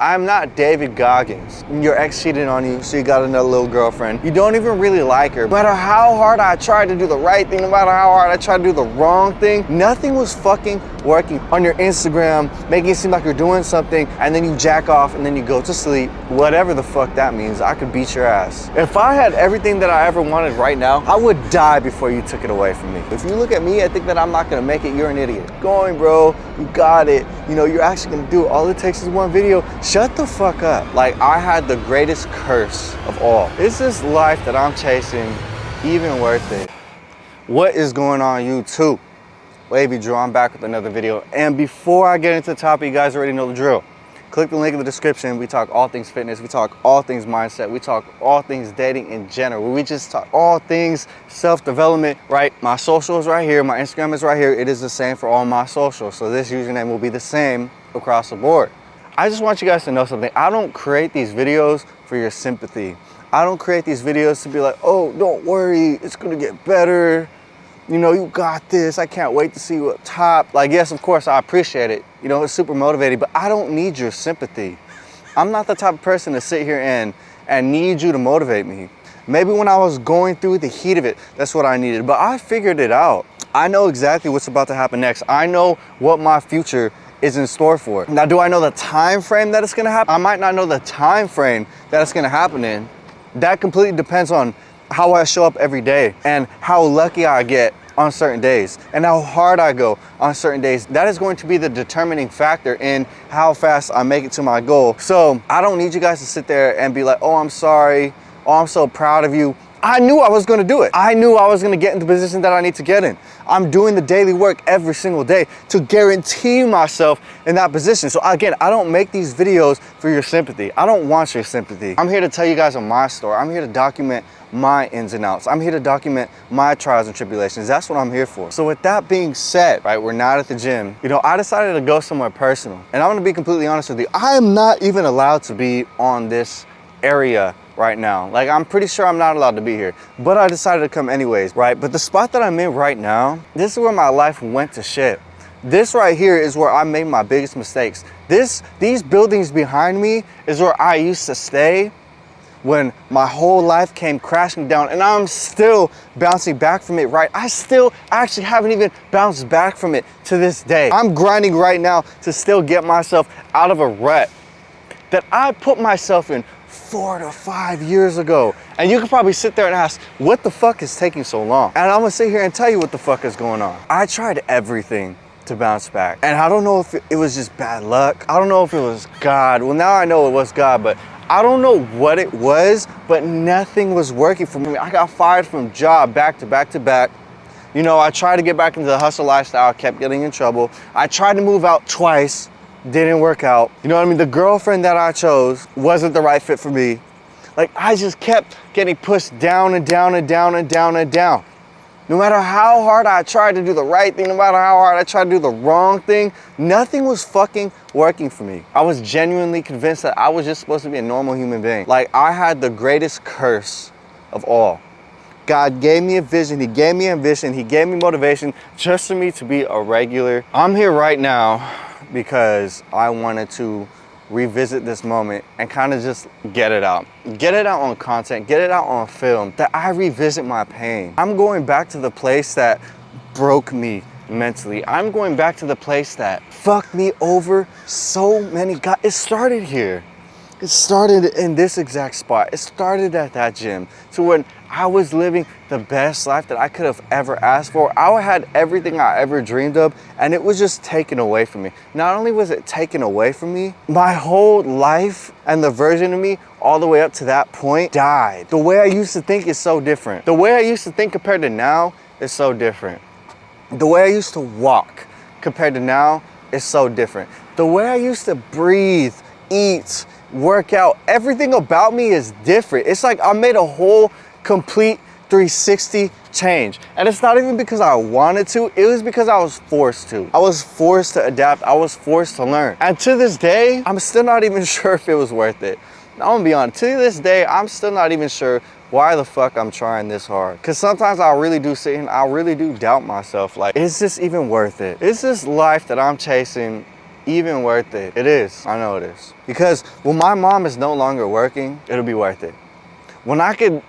I'm not David Goggins. Your ex cheated on you, so you got another little girlfriend. You don't even really like her. No matter how hard I tried to do the right thing, no matter how hard I tried to do the wrong thing, nothing was fucking working. On your Instagram, making it seem like you're doing something, and then you jack off, and then you go to sleep. Whatever the fuck that means, I could beat your ass. If I had everything that I ever wanted right now, I would die before you took it away from me. If you look at me and think that I'm not gonna make it, you're an idiot. Going, bro, you got it. You know, you're actually gonna do it. All it takes is one video. Shut the fuck up. Like, I had the greatest curse of all. Is this life that I'm chasing even worth it? What is going on, YouTube? Madedrew, I'm back with another video. And before I get into the topic, you guys already know the drill. Click the link in the description. We talk all things fitness. We talk all things mindset. We talk all things dating in general. We just talk all things self-development, right? My social is right here. My Instagram is right here. It is the same for all my socials. So this username will be the same across the board. I just want you guys to know something. I don't create these videos for your sympathy. I don't create these videos to be like, oh, don't worry, it's gonna get better. You know, you got this. I can't wait to see you up top. Like, yes, of course, I appreciate it. You know, it's super motivating, but I don't need your sympathy. I'm not the type of person to sit here and need you to motivate me. Maybe when I was going through the heat of it, that's what I needed, but I figured it out. I know exactly what's about to happen next. I know what my future is in store for. Now, do I know the time frame that it's gonna happen? I might not know the time frame that it's gonna happen in. That completely depends on how I show up every day and how lucky I get on certain days and how hard I go on certain days. That is going to be the determining factor in how fast I make it to my goal. So I don't need you guys to sit there and be like, oh, I'm sorry. Oh, I'm so proud of you. I knew I was gonna do it. I knew I was gonna get in the position that I need to get in. I'm doing the daily work every single day to guarantee myself in that position. So again, I don't make these videos for your sympathy. I don't want your sympathy. I'm here to tell you guys of my story. I'm here to document my ins and outs. I'm here to document my trials and tribulations. That's what I'm here for. So with that being said, right, we're not at the gym. You know, I decided to go somewhere personal. And I'm gonna be completely honest with you. I am not even allowed to be on this area right now. Like, I'm pretty sure I'm not allowed to be here, but I decided to come anyways, right? But the spot that I'm in right now, this is where my life went to shit. This right here is where I made my biggest mistakes. These buildings behind me is where I used to stay when my whole life came crashing down, and I'm still bouncing back from it, right? I still actually haven't even bounced back from it to this day. I'm grinding right now to still get myself out of a rut that I put myself in 4 to 5 years ago. And you could probably sit there and ask, what the fuck is taking so long? And I'm gonna sit here and tell you what the fuck is going on. I tried everything to bounce back. And I don't know if it was just bad luck. I don't know if it was God. Well, now I know it was God, but I don't know what it was, but nothing was working for me. I got fired from job back to back to back. You know, I tried to get back into the hustle lifestyle, kept getting in trouble. I tried to move out twice. Didn't work out. You know what I mean? The girlfriend that I chose wasn't the right fit for me. Like, I just kept getting pushed down and down and down and down and down. No matter how hard I tried to do the right thing, no matter how hard I tried to do the wrong thing, nothing was fucking working for me. I was genuinely convinced that I was just supposed to be a normal human being. Like, I had the greatest curse of all. God gave me a vision, He gave me ambition, He gave me motivation just for me to be a regular. I'm here right now because I wanted to revisit this moment and kind of just get it out. Get it out on content, get it out on film, that I revisit my pain. I'm going back to the place that broke me mentally. I'm going back to the place that fucked me over so many guys. It started here. It started in this exact spot. It started at that gym. So when I was living the best life that I could have ever asked for, I had everything I ever dreamed of, and it was just taken away from me. Not only was it taken away from me, my whole life and the version of me all the way up to that point died. The way I used to think is so different. The way I used to think compared to now is so different. The way I used to walk compared to now is so different. The way I used to breathe, eat, work out, everything about me is different. It's like I made a whole complete 360 change. And it's not even because I wanted to, it was because I was forced to. I was forced to adapt, I was forced to learn. And to this day, I'm still not even sure if it was worth it. I'm gonna be honest, to this day, I'm still not even sure why the fuck I'm trying this hard. Cause sometimes I really do sit and I really do doubt myself. Like, is this even worth it? Is this life that I'm chasing even worth it. It is, I know it is. Because when my mom is no longer working, it'll be worth it. When I could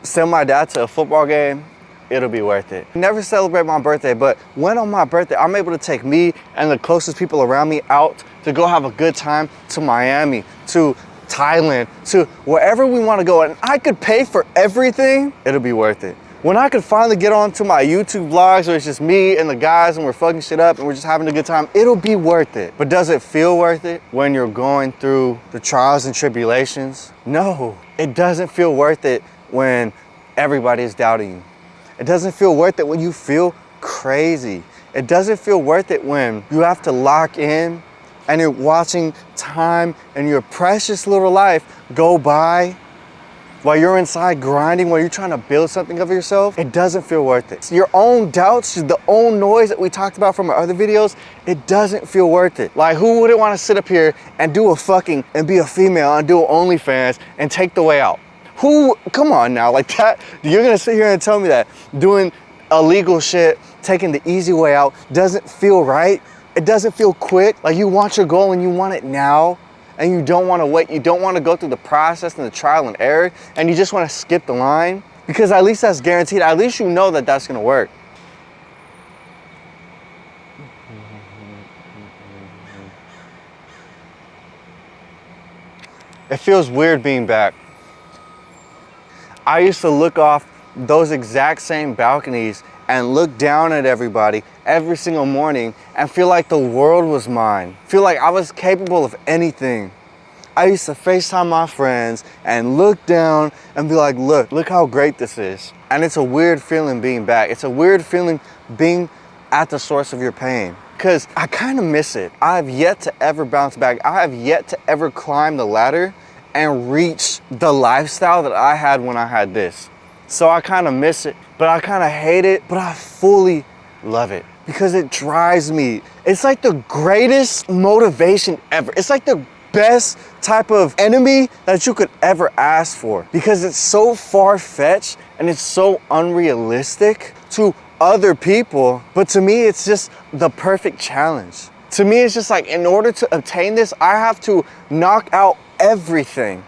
send my dad to a football game, it'll be worth it. Never celebrate my birthday, but when on my birthday, I'm able to take me and the closest people around me out to go have a good time to Miami, to Thailand, to wherever we want to go, and I could pay for everything, it'll be worth it. When I could finally get onto my YouTube vlogs where it's just me and the guys and we're fucking shit up and we're just having a good time, it'll be worth it. But does it feel worth it when you're going through the trials and tribulations? No, it doesn't feel worth it when everybody is doubting you. It doesn't feel worth it when you feel crazy. It doesn't feel worth it when you have to lock in and you're watching time and your precious little life go by while you're inside grinding, while you're trying to build something of yourself. It doesn't feel worth it. Your own doubts, the own noise that we talked about from our other videos, it doesn't feel worth it. Like, who wouldn't want to sit up here and do a fucking, and be a female and do an OnlyFans and take the way out? Who, come on now, like that, you're gonna sit here and tell me that doing illegal shit, taking the easy way out doesn't feel right? It doesn't feel quick? Like you want your goal and you want it now? And you don't want to wait, you don't want to go through the process and the trial and error, and you just want to skip the line? Because at least that's guaranteed, at least you know that that's going to work. It feels weird being back. I used to look off those exact same balconies and look down at everybody every single morning and feel like the world was mine. Feel like I was capable of anything. I used to FaceTime my friends and look down and be like, look how great this is. And it's a weird feeling being back. It's a weird feeling being at the source of your pain. Because I kind of miss it. I have yet to ever bounce back. I have yet to ever climb the ladder and reach the lifestyle that I had when I had this. So I kind of miss it, but I kind of hate it, but I fully love it because it drives me. It's like the greatest motivation ever. It's like the best type of enemy that you could ever ask for because it's so far-fetched and it's so unrealistic to other people, but to me, it's just the perfect challenge. To me, it's just like, in order to obtain this, I have to knock out everything.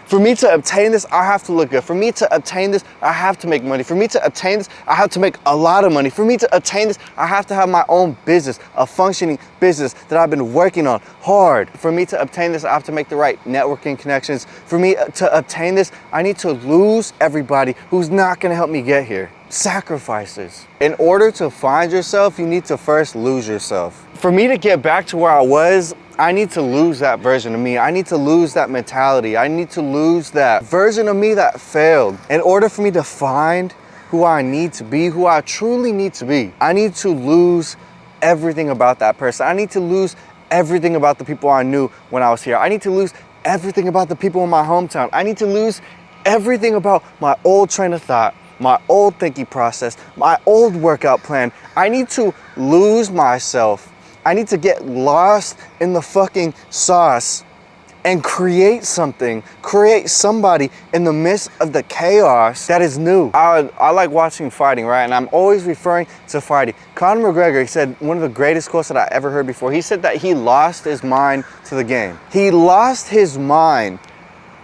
For me to obtain this, I have to look good. For me to obtain this, I have to make money. For me to obtain this, I have to make a lot of money. For me to obtain this, I have to have my own business, a functioning business that I've been working on hard. For me to obtain this, I have to make the right networking connections. For me to obtain this, I need to lose everybody who's not gonna help me get here. Sacrifices. In order to find yourself, you need to first lose yourself. For me to get back to where I was, I need to lose that version of me. I need to lose that mentality. I need to lose that version of me that failed. In order for me to find who I need to be, who I truly need to be, I need to lose everything about that person. I need to lose everything about the people I knew when I was here. I need to lose everything about the people in my hometown. I need to lose everything about my old train of thought, my old thinking process, my old workout plan. I need to lose myself. I need to get lost in the fucking sauce and create something, create somebody in the midst of the chaos that is new. I like watching fighting, right? And I'm always referring to fighting. Conor McGregor, he said one of the greatest quotes that I ever heard before. He said that he lost his mind to the game. He lost his mind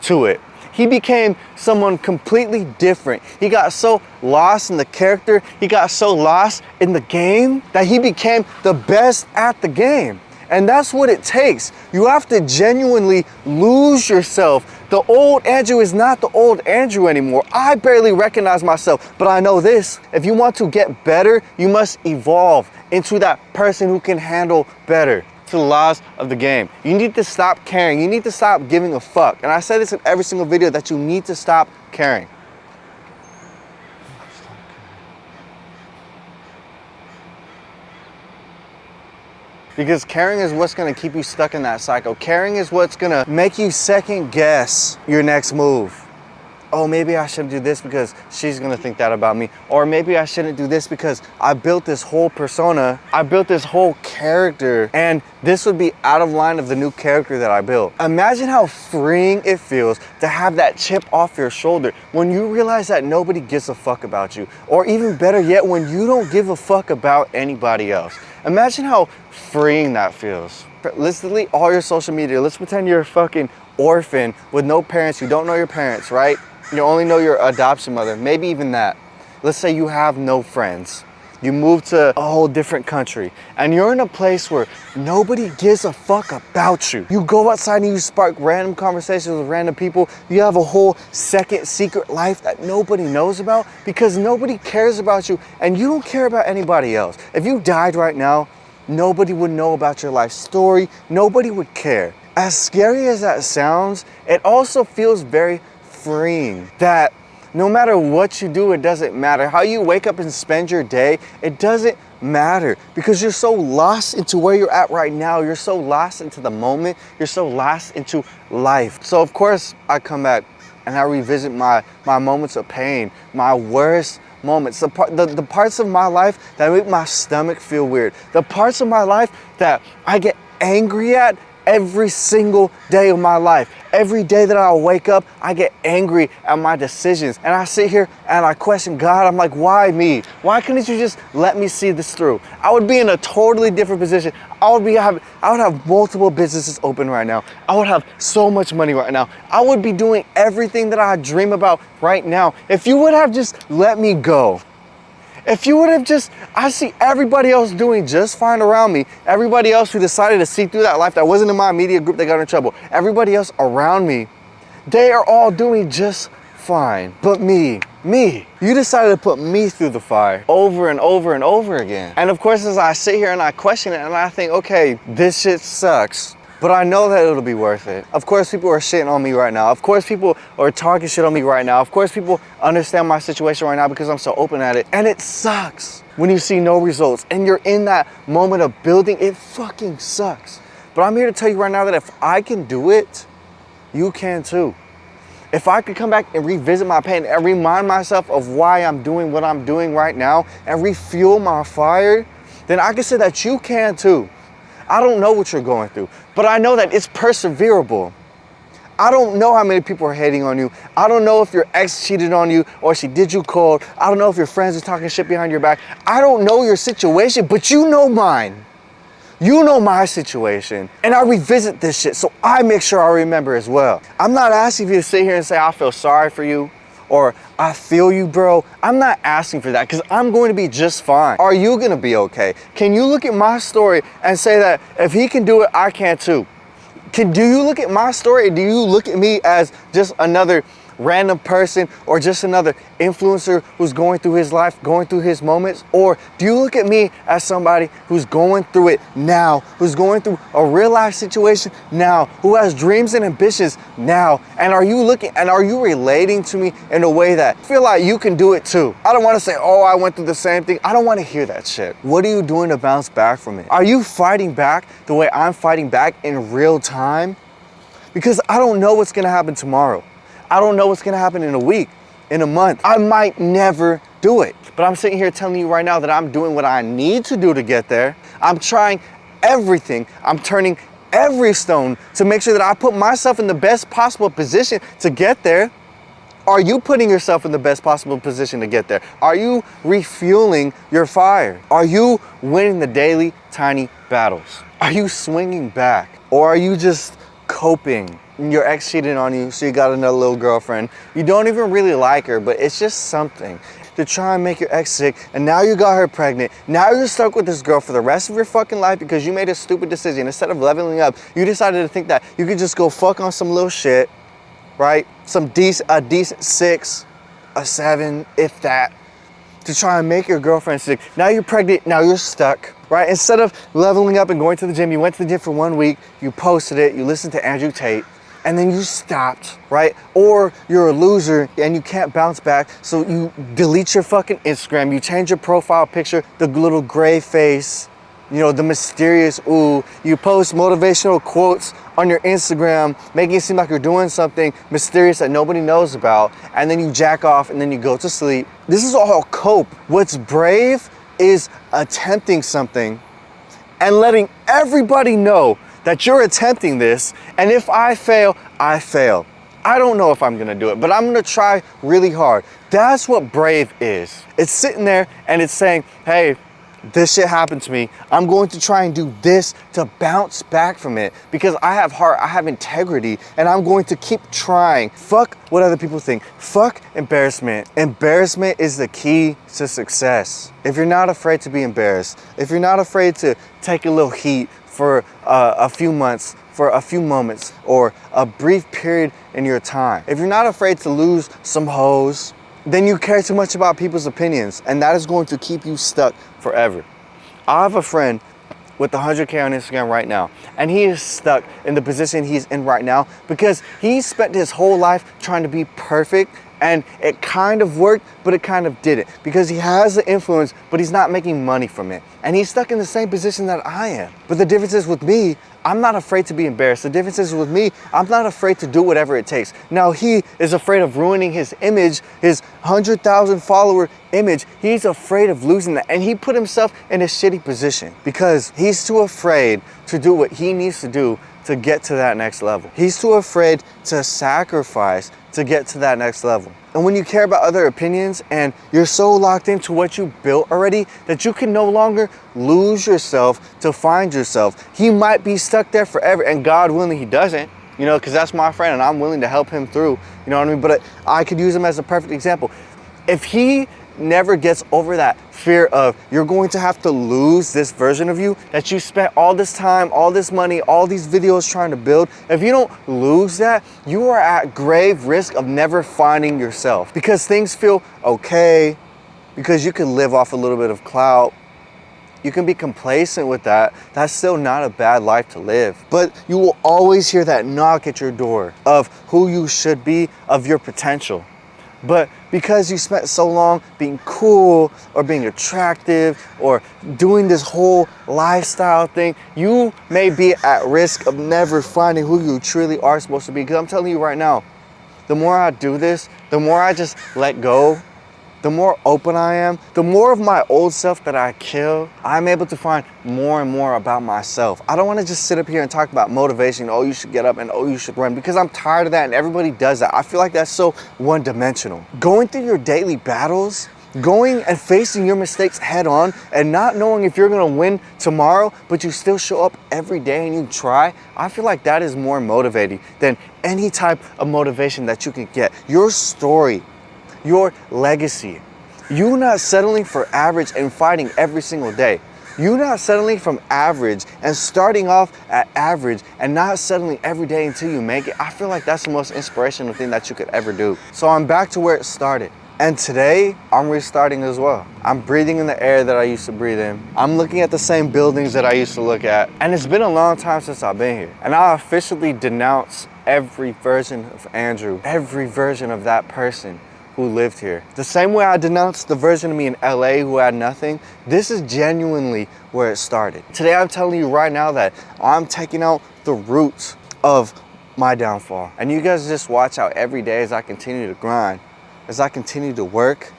to it. He became someone completely different. He got so lost in the character, he got so lost in the game that he became the best at the game. And that's what it takes. You have to genuinely lose yourself. The old Andrew is not the old Andrew anymore. I barely recognize myself, but I know this. If you want to get better, you must evolve into that person who can handle better. To the laws of the game. You need to stop caring. You need to stop giving a fuck. And I say this in every single video that you need to stop caring. Because caring is what's gonna keep you stuck in that cycle. Caring is what's gonna make you second guess your next move. Oh, maybe I shouldn't do this because she's gonna think that about me. Or maybe I shouldn't do this because I built this whole persona, I built this whole character, and this would be out of line of the new character that I built. Imagine how freeing it feels to have that chip off your shoulder when you realize that nobody gives a fuck about you. Or even better yet, when you don't give a fuck about anybody else. Imagine how freeing that feels. Let's delete all your social media. Let's pretend you're a fucking orphan with no parents. You don't know your parents, right? You only know your adoption mother, maybe even that. Let's say you have no friends. You move to a whole different country and you're in a place where nobody gives a fuck about you. You go outside and you spark random conversations with random people. You have a whole second secret life that nobody knows about because nobody cares about you and you don't care about anybody else. If you died right now, nobody would know about your life story. Nobody would care. As scary as that sounds, it also feels very freeing that no matter what you do, it doesn't matter. How you wake up and spend your day, it doesn't matter because you're so lost into where you're at right now. You're so lost into the moment. You're so lost into life. So of course I come back and I revisit my moments of pain, my worst moments, the parts of my life that make my stomach feel weird, the parts of my life that I get angry at every single day of my life. Every day that I wake up, I get angry at my decisions. And I sit here and I question God. I'm like, why me? Why couldn't you just let me see this through? I would be in a totally different position. I would have multiple businesses open right now. I would have so much money right now. I would be doing everything that I dream about right now. If you would have just let me go. If you would have just, I see everybody else doing just fine around me. Everybody else who decided to see through that life that wasn't in my immediate group that got in trouble. Everybody else around me, they are all doing just fine. But me, you decided to put me through the fire over and over and over again. And of course, as I sit here and I question it and I think, okay, this shit sucks. But I know that it'll be worth it. Of course, people are shitting on me right now. Of course, people are talking shit on me right now. Of course, people understand my situation right now because I'm so open at it. And it sucks when you see no results and you're in that moment of building. It fucking sucks. But I'm here to tell you right now that if I can do it, you can too. If I could come back and revisit my pain and remind myself of why I'm doing what I'm doing right now and refuel my fire, then I can say that you can too. I don't know what you're going through, but I know that it's perseverable. I don't know how many people are hating on you. I don't know if your ex cheated on you or she did you cold. I don't know if your friends are talking shit behind your back. I don't know your situation, but you know mine. You know my situation. And I revisit this shit, so I make sure I remember as well. I'm not asking you to sit here and say, I feel sorry for you, or I feel you, bro. I'm not asking for that because I'm going to be just fine. Are you gonna be okay? Can you look at my story and say that if he can do it, I can too? Do you look at my story? Do you look at me as just another random person or just another influencer who's going through his life, going through his moments? Or do you look at me as somebody who's going through it now, who's going through a real life situation now, who has dreams and ambitions now? And are you looking and are you relating to me in a way that feel like you can do it too? I don't want to say, oh, I went through the same thing. I don't want to hear that shit. What are you doing to bounce back from it? Are you fighting back the way I'm fighting back in real time? Because I don't know what's going to happen tomorrow. I don't know what's gonna happen in a week, in a month. I might never do it. But I'm sitting here telling you right now that I'm doing what I need to do to get there. I'm trying everything. I'm turning every stone to make sure that I put myself in the best possible position to get there. Are you putting yourself in the best possible position to get there? Are you refueling your fire? Are you winning the daily tiny battles? Are you swinging back? Or are you just coping? Your ex cheated on you, so you got another little girlfriend. You don't even really like her, but it's just something to try and make your ex sick, and now you got her pregnant. Now you're stuck with this girl for the rest of your fucking life because you made a stupid decision. Instead of leveling up, you decided to think that you could just go fuck on some little shit, right? A decent 6, a 7, if that, to try and make your girlfriend sick. Now you're pregnant, now you're stuck, right? Instead of leveling up and going to the gym, you went to the gym for 1 week, you posted it, you listened to Andrew Tate, and then you stopped, right? Or you're a loser and you can't bounce back, so you delete your fucking Instagram, you change your profile picture, the little gray face, you know, the mysterious ooh, you post motivational quotes on your Instagram, making it seem like you're doing something mysterious that nobody knows about, and then you jack off and then you go to sleep. This is all cope. What's brave is attempting something and letting everybody know that you're attempting this, and if I fail, I fail. I don't know if I'm gonna do it, but I'm gonna try really hard. That's what brave is. It's sitting there and it's saying, hey, this shit happened to me. I'm going to try and do this to bounce back from it because I have heart, I have integrity, and I'm going to keep trying. Fuck what other people think. Fuck embarrassment. Embarrassment is the key to success. If you're not afraid to be embarrassed, if you're not afraid to take a little heat for a few months, for a few moments, or a brief period in your time, if you're not afraid to lose some hoes, then you care too much about people's opinions, and that is going to keep you stuck forever. I have a friend with 100K on Instagram right now, and he is stuck in the position he's in right now because he spent his whole life trying to be perfect, and it kind of worked, but it kind of didn't because he has the influence, but he's not making money from it. And he's stuck in the same position that I am. But the difference is with me, I'm not afraid to be embarrassed. The difference is with me, I'm not afraid to do whatever it takes. Now he is afraid of ruining his image, his 100,000 follower image. He's afraid of losing that. And he put himself in a shitty position because he's too afraid to do what he needs to do to get to that next level. He's too afraid to sacrifice to get to that next level. And when you care about other opinions and you're so locked into what you built already that you can no longer lose yourself to find yourself, he might be stuck there forever, and God willing he doesn't, you know, because that's my friend and I'm willing to help him through, you know what I mean? But I could use him as a perfect example. If he never gets over that fear of you're going to have to lose this version of you that you spent all this time, all this money, all these videos trying to build, if you don't lose that, you are at grave risk of never finding yourself because things feel okay, because you can live off a little bit of clout. You can be complacent with that. That's still not a bad life to live. But you will always hear that knock at your door of who you should be, of your potential. But because you spent so long being cool or being attractive or doing this whole lifestyle thing, you may be at risk of never finding who you truly are supposed to be. Because I'm telling you right now, the more I do this, the more I just let go, the more open I am, the more of my old self that I kill, I'm able to find more and more about myself. I don't want to just sit up here and talk about motivation, oh, you should get up and oh, you should run, because I'm tired of that and everybody does that. I feel like that's so one-dimensional. Going through your daily battles, going and facing your mistakes head on and not knowing if you're going to win tomorrow, but you still show up every day and you try, I feel like that is more motivating than any type of motivation that you can get. Your story, your legacy, you not settling for average and fighting every single day. You not settling from average and starting off at average and not settling every day until you make it. I feel like that's the most inspirational thing that you could ever do. So I'm back to where it started. And today, I'm restarting as well. I'm breathing in the air that I used to breathe in. I'm looking at the same buildings that I used to look at. And it's been a long time since I've been here. And I officially denounce every version of Andrew, every version of that person who lived here. The same way I denounced the version of me in LA who had nothing, this is genuinely where it started. Today I'm telling you right now that I'm taking out the roots of my downfall. And you guys just watch out every day as I continue to grind, as I continue to work.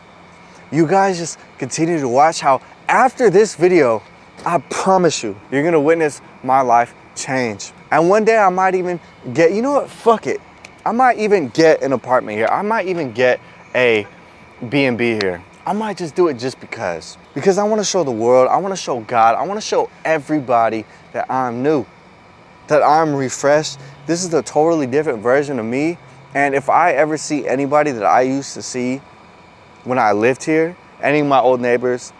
You guys just continue to watch how after this video, I promise you, you're gonna witness my life change. And one day I might even get, you know what, fuck it. I might even get an apartment here. I might even get a B&B here. I might just do it just because I want to show the world, I want to show God, I want to show everybody that I'm new, that I'm refreshed. This is a totally different version of me. And if I ever see anybody that I used to see when I lived here, any of my old neighbors,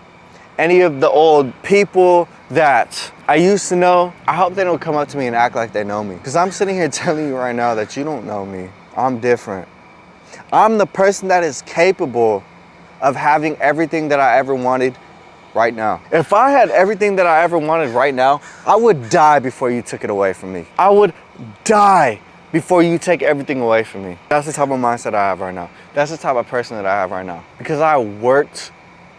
any of the old people that I used to know, I hope they don't come up to me and act like they know me. Because I'm sitting here telling you right now that you don't know me. I'm different. I'm the person that is capable of having everything that I ever wanted right now. If I had everything that I ever wanted right now, I would die before you took it away from me. I would die before you take everything away from me. That's the type of mindset I have right now. That's the type of person that I have right now. Because I worked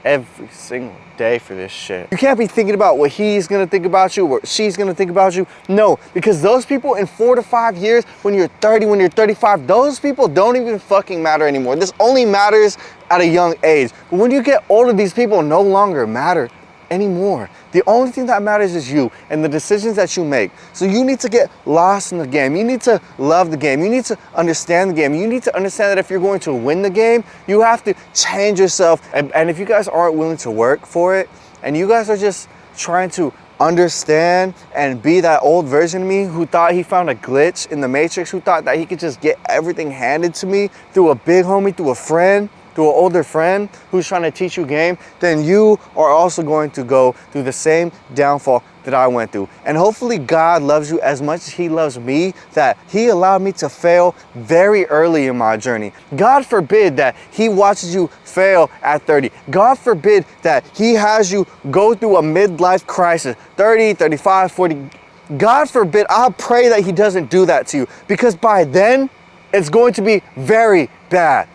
every single day for this shit. You can't be thinking about what he's gonna think about you, what she's gonna think about you. No, because those people in 4 to 5 years, when you're 30, when you're 35, those people don't even fucking matter anymore. This only matters at a young age. But when you get older, these people no longer matter anymore. The only thing that matters is you and the decisions that you make. So you need to get lost in the game. You need to love the game. You need to understand the game. You need to understand that if you're going to win the game, you have to change yourself. And if you guys aren't willing to work for it, And you guys are just trying to understand and be that old version of me who thought he found a glitch in the matrix, who thought that he could just get everything handed to me through a big homie, through a friend, through an older friend who's trying to teach you game. Then you are also going to go through the same downfall that I went through. And hopefully God loves you as much as he loves me, that he allowed me to fail very early in my journey. God forbid that he watches you fail at 30. God forbid that he has you go through a midlife crisis, 30, 35, 40. God forbid, I pray that he doesn't do that to you, because by then it's going to be very bad.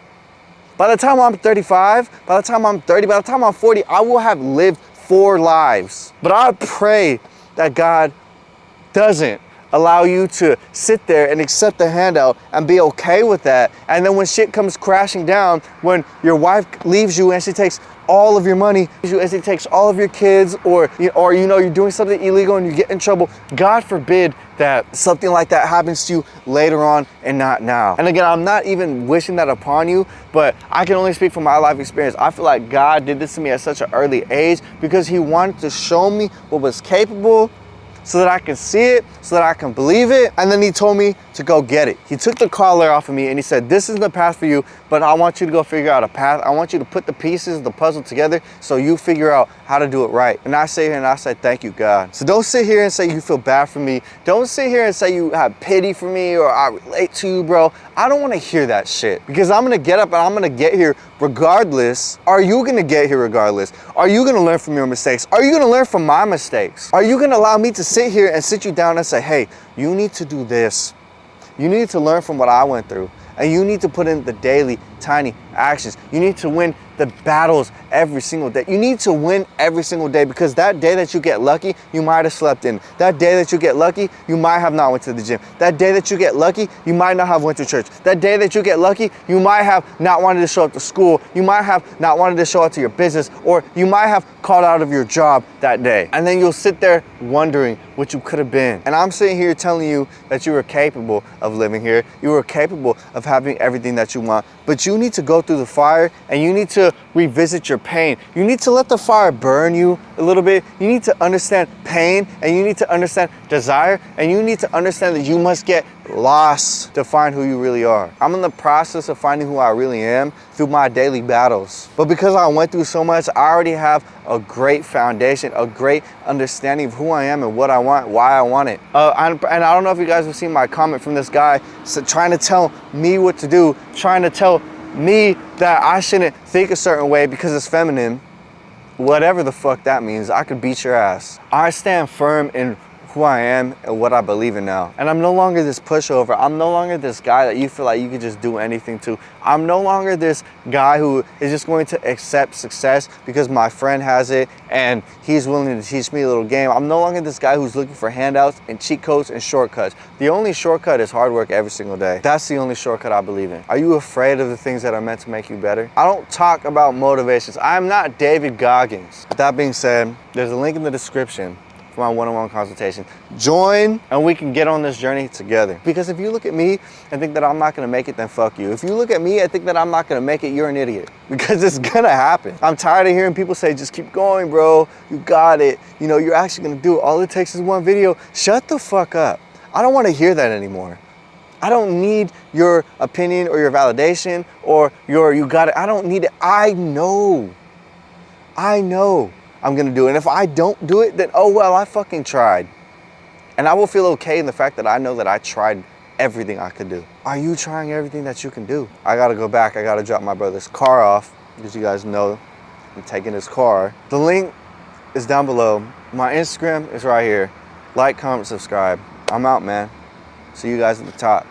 By the time I'm 35, by the time I'm 30, by the time I'm 40, I will have lived 4 lives. But I pray that God doesn't allow you to sit there and accept the handout and be okay with that. And then when shit comes crashing down, when your wife leaves you and she takes all of your money, and she takes all of your kids, or you know you're doing something illegal and you get in trouble, God forbid that something like that happens to you later on and not now. And again, I'm not even wishing that upon you, but I can only speak from my life experience. I feel like God did this to me at such an early age because he wanted to show me what was capable, so that I can see it, so that I can believe it. And then he told me to go get it. He took the collar off of me and he said, this is the path for you, but I want you to go figure out a path. I want you to put the pieces of the puzzle together so you figure out how to do it right. And I sit here and I said, thank you, God. So don't sit here and say you feel bad for me. Don't sit here and say you have pity for me or I relate to you, bro. I don't want to hear that shit, because I'm going to get up and I'm going to get here regardless. Are you going to get here regardless? Are you going to learn from your mistakes? Are you going to learn from my mistakes? Are you going to allow me to sit here and sit you down and say, hey, you need to do this. You need to learn from what I went through. And you need to put in the daily, tiny actions. You need to win the battles every single day. You need to win every single day, because that day that you get lucky, you might have slept in. That day that you get lucky, you might have not went to the gym. That day that you get lucky, you might not have went to church. That day that you get lucky, you might have not wanted to show up to school. You might have not wanted to show up to your business, or you might have called out of your job that day. And then you'll sit there wondering what you could have been. And I'm sitting here telling you that you were capable of living here. You were capable of having everything that you want. But you need to go through the fire and you need to revisit your pain. You need to let the fire burn you a little bit. You need to understand pain, and you need to understand desire, and you need to understand that you must get lost to find who you really are. I'm in the process of finding who I really am through my daily battles. But because I went through so much, I already have a great foundation, a great understanding of who I am and what I want, why I want it. And I don't know if you guys have seen my comment from this guy trying to tell me what to do, trying to tell me that I shouldn't think a certain way because it's feminine. Whatever the fuck that means, I could beat your ass. I stand firm in who I am and what I believe in now. And I'm no longer this pushover. I'm no longer this guy that you feel like you could just do anything to. I'm no longer this guy who is just going to accept success because my friend has it and he's willing to teach me a little game. I'm no longer this guy who's looking for handouts and cheat codes and shortcuts. The only shortcut is hard work every single day. That's the only shortcut I believe in. Are you afraid of the things that are meant to make you better? I don't talk about motivations. I'm not David Goggins. With that being said, there's a link in the description for my one-on-one consultation. Join and we can get on this journey together. Because if you look at me and think that I'm not gonna make it, then fuck you. If you look at me and think that I'm not gonna make it, you're an idiot. Because it's gonna happen. I'm tired of hearing people say, just keep going, bro. You got it. You know, you're actually gonna do it. All it takes is one video. Shut the fuck up. I don't wanna hear that anymore. I don't need your opinion or your validation or your you got it. I don't need it. I know I'm gonna do it. And if I don't do it, then oh well, I fucking tried. And I will feel okay in the fact that I know that I tried everything I could do. Are you trying everything that you can do? I gotta go back, I gotta drop my brother's car off, because you guys know I'm taking his car. The link is down below. My Instagram is right here. Like, comment, subscribe. I'm out, man. See you guys at the top.